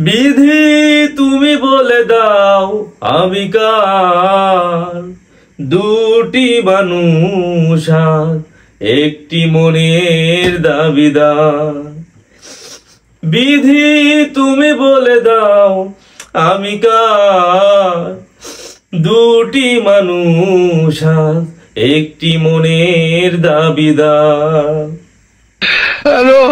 বিধি তুমি বলে দাও আমি কার, দুটি মানুষ একটি মনের দাবিদার। বিধি তুমি বলে দাও আমি কার, দুটি মানুষ একটি মনের দাবিদার। হ্যালো